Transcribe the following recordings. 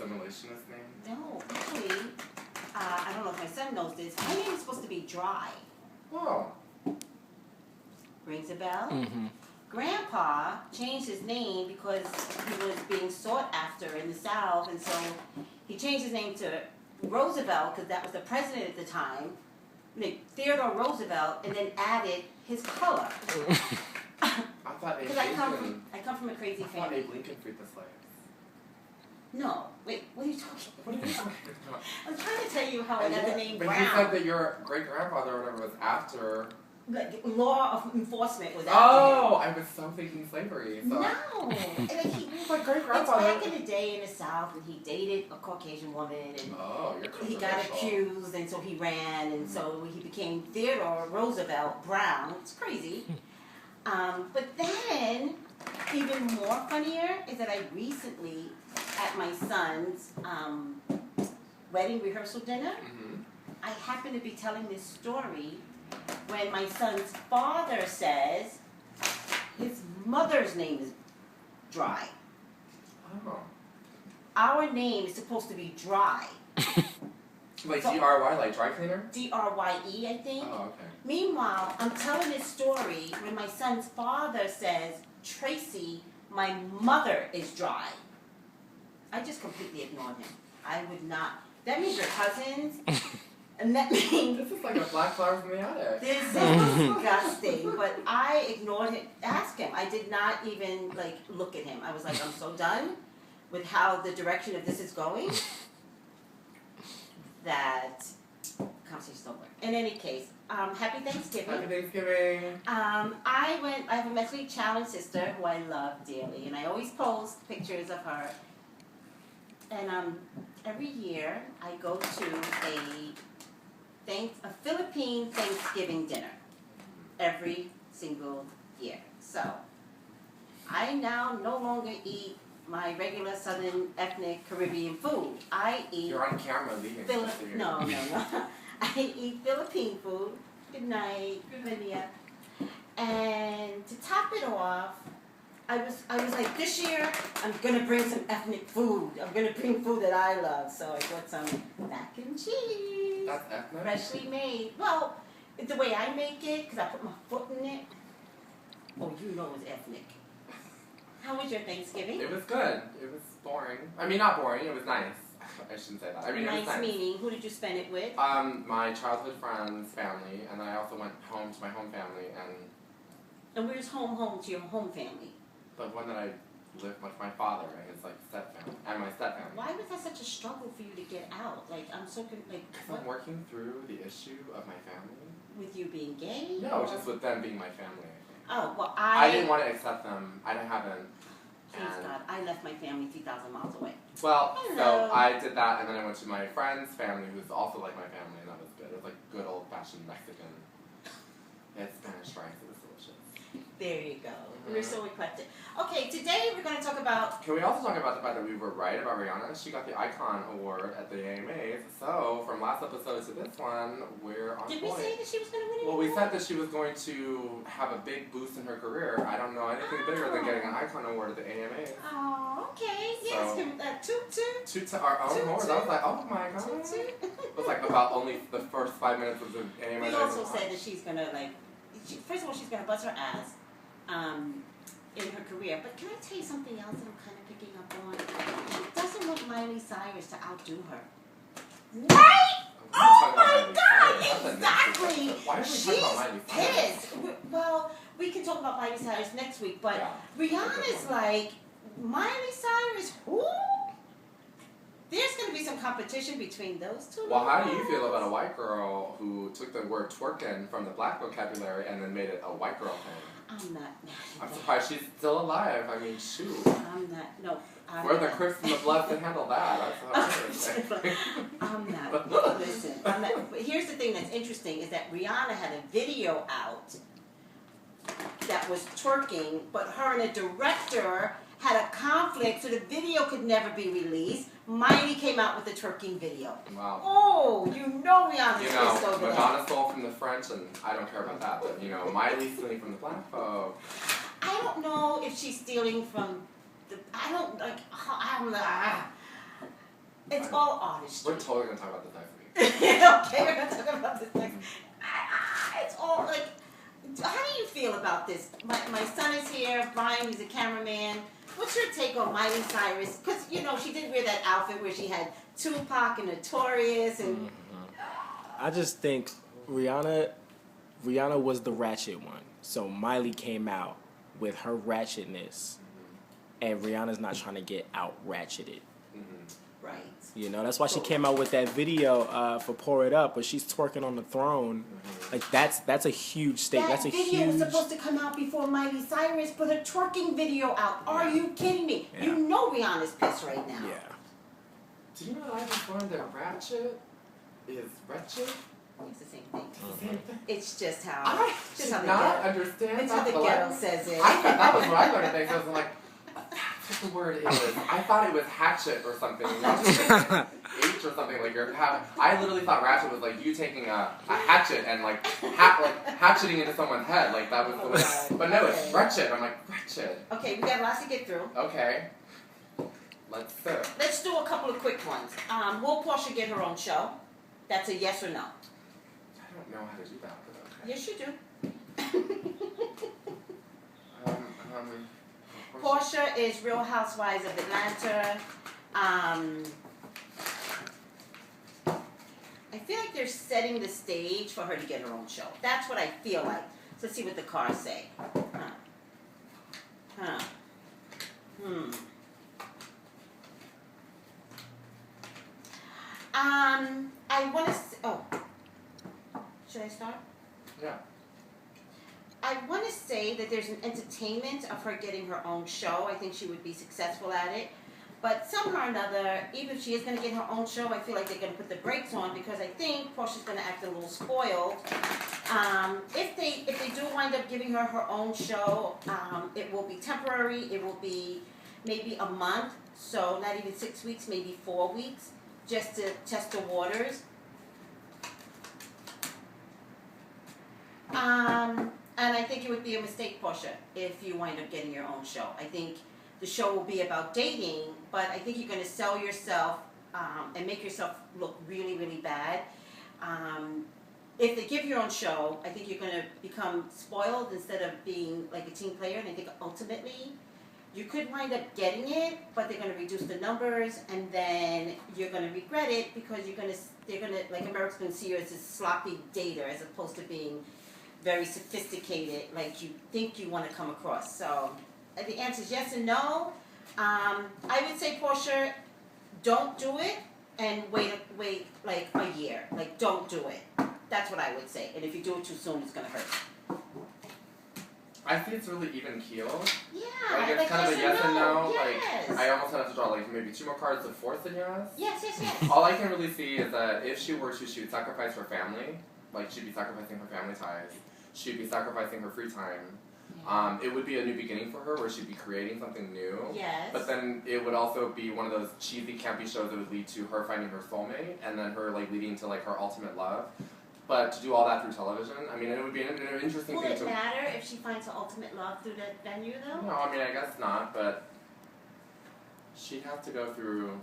assimilationist name? No, actually, I don't know if my son knows this. My name is supposed to be Dry. Oh. Rings a bell? Mm-hmm. Grandpa changed his name because he was being sought after in the South, and so he changed his name to Roosevelt because that was the president at the time, Theodore Roosevelt, and then added his color. I thought Abe Lincoln. I come from a crazy I thought family. Abe Lincoln freed the slaves. No, wait, what are you talking What are you talking about? I'm trying to tell you how I got the name But Brown. you said that your great grandfather or whatever was after. Like, law of enforcement was after Oh, I was so thinking slavery. So. him. No, and like My great it's grandfather. back in the day in the South when he dated a Caucasian woman and Oh, you're he got controversial. accused and so he ran and so he became Theodore Roosevelt Brown. It's crazy. But then, even more funnier is that I recently, at my son's wedding rehearsal dinner, Mm-hmm. I happened to be telling this story when my son's father says his mother's name is Dry. Oh. Our name is supposed to be Dry. Like So- D-R-Y, like dry cleaner? Drye, I think. Oh, okay. Meanwhile, I'm telling this story when my son's father says, Tracey, my mother is Dry. I just completely ignored him. I would not. That means you're cousins. And that means This is like a black flower from the attic. this is disgusting. But I ignored him, asked him. I did not even look at him. I was like, I'm so done with how the direction of this is going that conversation's over. In any case, happy Thanksgiving. Happy Thanksgiving. I have a mentally challenged sister who I love dearly, and I always post pictures of her. And every year I go to a Philippine Thanksgiving dinner every single year. So I now no longer eat my regular Southern ethnic Caribbean food. I eat You're on camera leaving. No. I eat Philippine food. Good night, Lydia. And to top it off, I was like, this year I'm gonna bring some ethnic food. I'm gonna bring food that I love. So I brought some mac and cheese, That's ethnic? freshly made. Well, it's the way I make it because I put my foot in it. Oh, you know it's ethnic. How was your Thanksgiving? It was good. It was boring. I mean, not boring. It was nice. I shouldn't say that. I mean, it was Nice nice. meaning. Who did you spend it with? My childhood friend's family, and then I also went home to my home family, And where's home to your home family? the one that I lived with my father and his step family, and my step family. Why was that such a struggle for you to get out? I'm so Because I'm working through the issue of my family. with you being gay? No, or- just with them being my family. I think. Oh well, I didn't want to accept them. I haven't. Please And God, I left my family 2,000 miles away. well, Hello. so I did that, and then I went to my friend's family, who's also like my family, and that was good. It was like good old-fashioned Mexican. It's Spanish rice. It was delicious. There you go. We're so eclectic. Okay, today we're going to talk about. Can we also talk about the fact that we were right about Rihanna? She got the Icon Award at the AMAs. So, from last episode to this one, we're on Did we point. say that she was going to win it? Well, we said that she was going to have a big boost in her career. I don't know anything bigger than getting an Icon Award at the AMAs. Oh, okay. Yes, So- toot. To our own Toot, horse. toot. I was like, oh my god. Toot, toot. It was like about only the first 5 minutes of the AMAs. We also said that she's going to first of all, she's going to bust her ass in her career. But can I tell you something else that I'm kind of picking up on? She doesn't want Miley Cyrus to outdo her. Right? Oh my God! Exactly. Why are we She's talking about Miley Cyrus? pissed. Well, we can talk about Miley Cyrus next week, but Yeah. Rihanna's like, Miley Cyrus, who? There's going to be some competition between those two. Well, how do you feel about a white girl who took the word twerking from the black vocabulary and then made it a white girl thing? I'm not. I'm surprised she's still alive. I mean, shoot. I'm not. No. I'm Where the not. Crips and the Bloods can handle that. That's what I'm not. Listen, I'm not. But here's the thing that's interesting is that Rihanna had a video out that was twerking, but her and a director had a conflict, so the video could never be released. Miley came out with the twerking video. Wow. Oh, you know Rihanna's You pissed know, over that. Madonna stole from the French, and I don't care about that, but, you know, Miley's stealing from the black folk. I don't know if she's stealing from the. I don't like. I'm not. It's all artistry. We're totally gonna talk about this next week. Okay, we're gonna talk about this next. It's all like. How do you feel about this? My son is here. Brian, he's a cameraman. What's your take on Miley Cyrus? Because you know she did wear that outfit where she had Tupac and Notorious and. I just think Rihanna was the ratchet one. So Miley came out with her ratchetness, and Rihanna's not trying to get out ratcheted. Right. You know, that's why she came out with that video for "Pour It Up," but she's twerking on the throne. Like that's a huge statement. That That's a video huge. was supposed to come out before Miley Cyrus put her twerking video out. Are you kidding me? Yeah. You know Rihanna's pissed right now. Yeah. Do you know that I just learned that ratchet is wretched? It's the same thing. It's just how. I just did how the not ghetto. understand It's that. how the but ghetto like, says it. I thought that was what I learned today. So I was like, that's what the word is. I thought it was hatchet or something. H or something like your. I literally thought ratchet was like you taking a hatchet and like hatcheting into someone's head. Like that was the way. But no, it's wretched. I'm like wretched. Okay, we got lots to get through. Okay. Let's Let's do a couple of quick ones. Will Portia get her own show? That's a yes or no. I don't know how to do that. But okay. Yes, you do. Portia is Real Housewives of Atlanta. I feel like they're setting the stage for her to get her own show. That's what I feel like. So let's see what the cars say. I want to. Should I start? Yeah. I want to say that there's an entertainment of her getting her own show. I think she would be successful at it. But somehow or another, even if she is going to get her own show, I feel like they're going to put the brakes on because I think Portia's going to act a little spoiled. If they do wind up giving her her own show, it will be temporary. It will be maybe a month, so not even 6 weeks, maybe 4 weeks, just to test the waters. And I think it would be a mistake, Portia, if you wind up getting your own show. I think the show will be about dating, but I think you're going to sell yourself and make yourself look really, really bad. If they give you your own show, I think you're going to become spoiled instead of being like a team player. And I think ultimately you could wind up getting it, but they're going to reduce the numbers, and then you're going to regret it because they're going to like America's going to see you as a sloppy dater as opposed to being very sophisticated, like you think you want to come across. So the answer is yes and no. I would say, Portia, don't do it and wait like a year. Like, don't do it. That's what I would say. And if you do it too soon, it's going to hurt. I think it's really even keeled. Yeah. Like it's kind of a yes and no. Yes. Like I almost have to draw like maybe 2 more cards of fourth and yes. Yes. All I can really see is that if she were to, she would sacrifice her family. Like she'd be sacrificing her family ties. She'd be sacrificing her free time. Yeah. It would be a new beginning for her where she'd be creating something new. Yes. But then it would also be one of those cheesy, campy shows that would lead to her finding her soulmate and then her like leading to like her ultimate love. But to do all that through television, I mean, it would be an interesting thing to... Will it matter if she finds her ultimate love through that venue, though? No, I mean, I guess not, but she'd have to go through...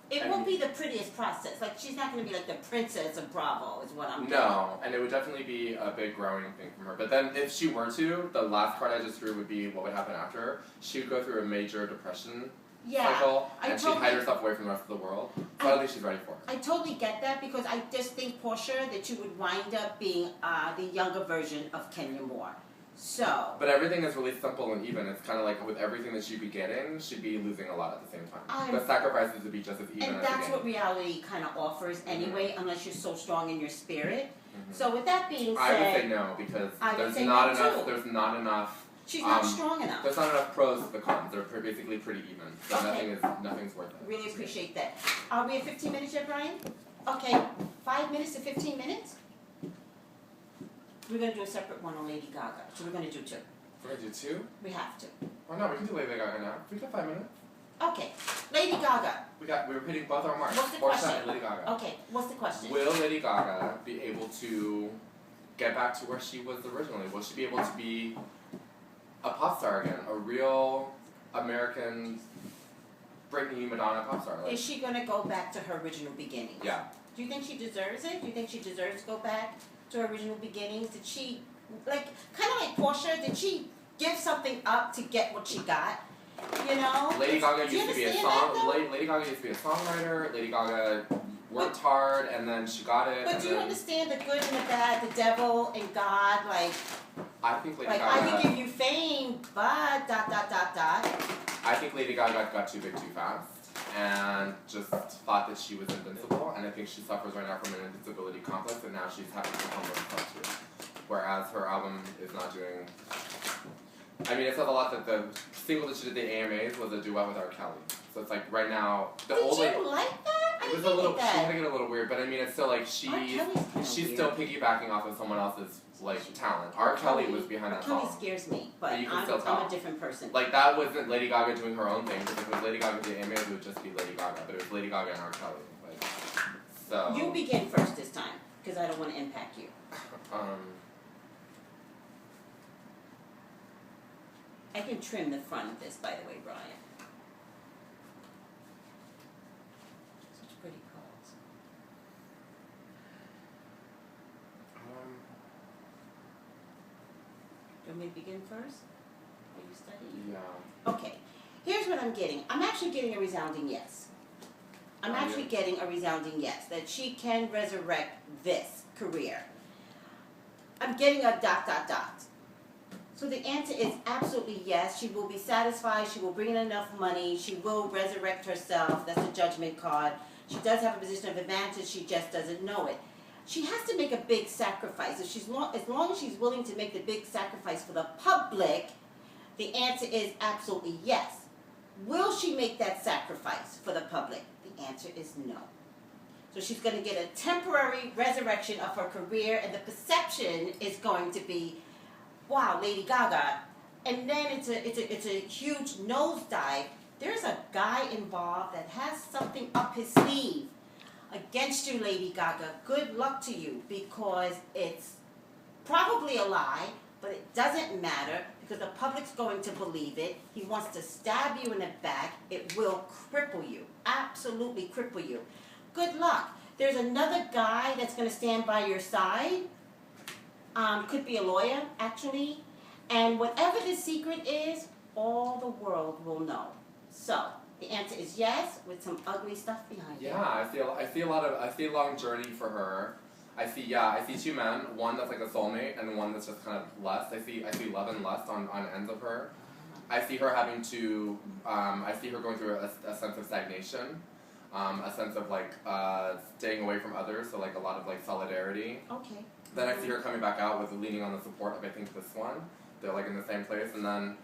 It won't be the prettiest process. Like, she's not going to be like the princess of Bravo, is what I'm thinking. No, and it would definitely be a big growing thing from her. But then if she were to, the last card I just drew would be what would happen after. She would go through a major depression cycle, and she'd hide herself away from the rest of the world. So I don't think she's ready for it. I totally get that because I just think, Portia, that you would wind up being the younger version of Kenya Moore. So. But everything is really simple and even. It's kind of like with everything that she'd be getting, she'd be losing a lot at the same time. The sacrifices would be just as even. And that's what reality kind of offers anyway, unless you're so strong in your spirit. So with that being said, I would say no because there's not enough. There's not enough. She's not strong enough. There's not enough pros to the cons. They're basically pretty even. So nothing's worth it. Really appreciate that. Are we at 15 minutes yet, Brian? Okay, 5 minutes to 15 minutes. We're going to do a separate one on Lady Gaga. So we're going to do 2. We're going to do 2? We have to. Oh no, we can do Lady Gaga now. We got 5 minutes. Okay, Lady Gaga. We were hitting both our marks. What's the Portia question? and Lady Gaga. Okay, what's the question? Will Lady Gaga be able to get back to where she was originally? Will she be able to be a pop star again? A real American Britney, Madonna, pop star. Like, is she gonna go back to her original beginnings? yeah. Do you think she deserves it? Do you think she deserves to go back to her original beginnings? Did she, like, kind of like Portia, did she give something up to get what she got? You know? Lady Gaga Do you used to be a understand that, though? Lady Gaga used to be a songwriter. Lady Gaga worked hard, and then she got it. But and do you then, understand the good and the bad, the devil and God? Like I think Lady I Gaga. can give you fame, but ... I think Lady Gaga got too big too fast, and just thought that she was invincible. And I think she suffers right now from an invincibility complex, and now she's having to humble herself too. Whereas her album is not doing. I mean, it says a lot that the single that she did at the AMAs was a duet with R. Kelly. So it's like right now the Did old you lady. like that? It was a little. She was making it a little weird, but I mean, it's still like R. Kelly's kinda she's weird. still piggybacking off of someone else's like talent. R. Kelly was behind that Kelly song. scares me, but you can I'm still tell. a different person. Like that wasn't Lady Gaga doing her own thing. Because if it was Lady Gaga at the AMAs, it would just be Lady Gaga. But it was Lady Gaga and R. Kelly. Like, so. You begin first this time, because I don't want to impact you. I can trim the front of this, by the way, Brian. Such pretty colors. Do you want me to begin first? Are you studying? Yeah. Okay. Here's what I'm getting. I'm actually getting a resounding yes. I'm actually getting a resounding yes, that she can resurrect this career. I'm getting a ... So the answer is absolutely yes. She will be satisfied. She will bring in enough money. She will resurrect herself. That's the judgment card. She does have a position of advantage. She just doesn't know it. She has to make a big sacrifice. If as long as she's willing to make the big sacrifice for the public, the answer is absolutely yes. Will she make that sacrifice for the public? The answer is no. So she's going to get a temporary resurrection of her career, and the perception is going to be, wow, Lady Gaga. And then it's a huge nosedive. There's a guy involved that has something up his sleeve against you, Lady Gaga. Good luck to you, because it's probably a lie, but it doesn't matter because the public's going to believe it. He wants to stab you in the back. It will cripple you, absolutely cripple you. Good luck. There's another guy that's going to stand by your side. Could be a lawyer, actually. And whatever the secret is, all the world will know. So, the answer is yes, with some ugly stuff behind it. Yeah, I see a long journey for her. I see two men, one that's like a soulmate and one that's just kind of lust. I see love and lust on ends of her. I see her having to, I see her going through a sense of stagnation, a sense of like staying away from others, so like a lot of like solidarity. Okay. Then I see her coming back out with leaning on the support of I think this one. They're like in the same place, and then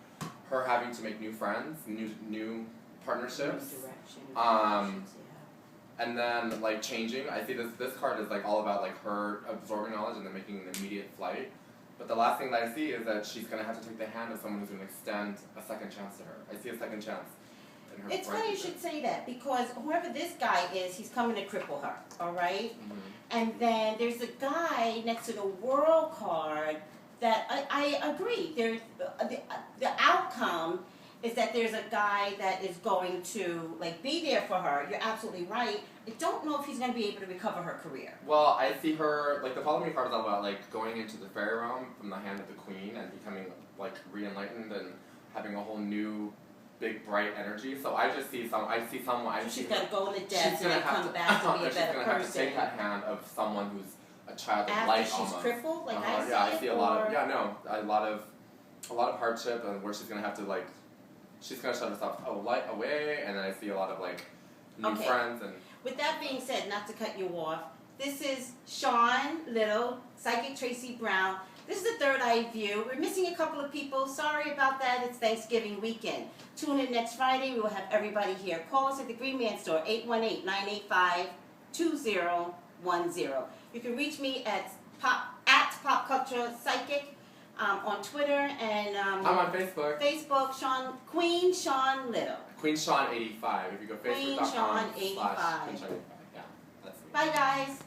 her having to make new friends, new partnerships. And then like changing. I see this card is like all about like her absorbing knowledge and then making an immediate flight. But the last thing that I see is that she's gonna have to take the hand of someone who's gonna extend a second chance to her. I see a second chance in her. It's funny you should say that, because whoever this guy is, he's coming to cripple her, all right? Mm-hmm. And then there's a guy next to the world card that I agree. There's the outcome is that there's a guy that is going to like be there for her. You're absolutely right. I don't know if he's going to be able to recover her career. Well, I see her, like the Follow Me card is all about like going into the fairy realm from the hand of the queen and becoming like re-enlightened and having a whole new big bright energy. So I just see someone. So she's got to go in the depths and then come back to be a better she's gonna have to person. take that hand of someone who's a child of After light she's almost. crippled, like I see. Yeah, I see a lot of or- a lot of hardship and where she's gonna have to like she's gonna shut herself away, and then I see a lot of like new friends and. With that being said, not to cut you off, this is Sean Little, Psychic Tracey Brown. This is the Third Eye View. We're missing a couple of people. Sorry about that. It's Thanksgiving weekend. Tune in next Friday. We will have everybody here. Call us at the Green Man Store, 818-985-2010. You can reach me at Pop Culture Psychic on Twitter and I'm on Facebook. Queen Sean Little. Queen Sean 85. If you go Facebook.com/Queen Sean 85. Yeah, that's me. Bye guys.